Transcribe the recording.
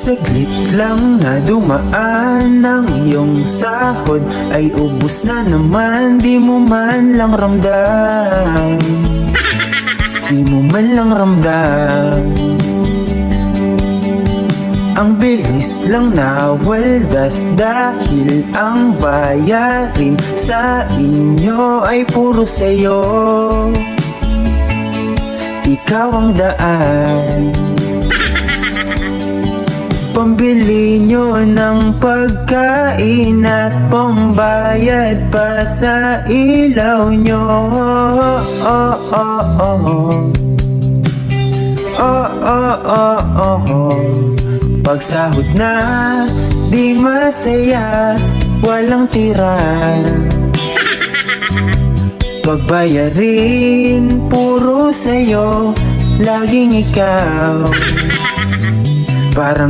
Saglit lang na dumaan ng iyong sahod ay ubos na naman, di mo man lang ramdam. Di mo man lang ramdam. Ang bilis lang na waldas dahil ang bayarin sa inyo ay puro sa'yo. Ikaw ang daan, pambili nyo ng pagkain at pambayad pa sa ilaw nyo. Oh, oh, oh, oh. Oh, oh, oh, oh, oh. Pagsahod na, di masaya, walang tira. Pagbayarin, puro sa'yo, laging ikaw. Parang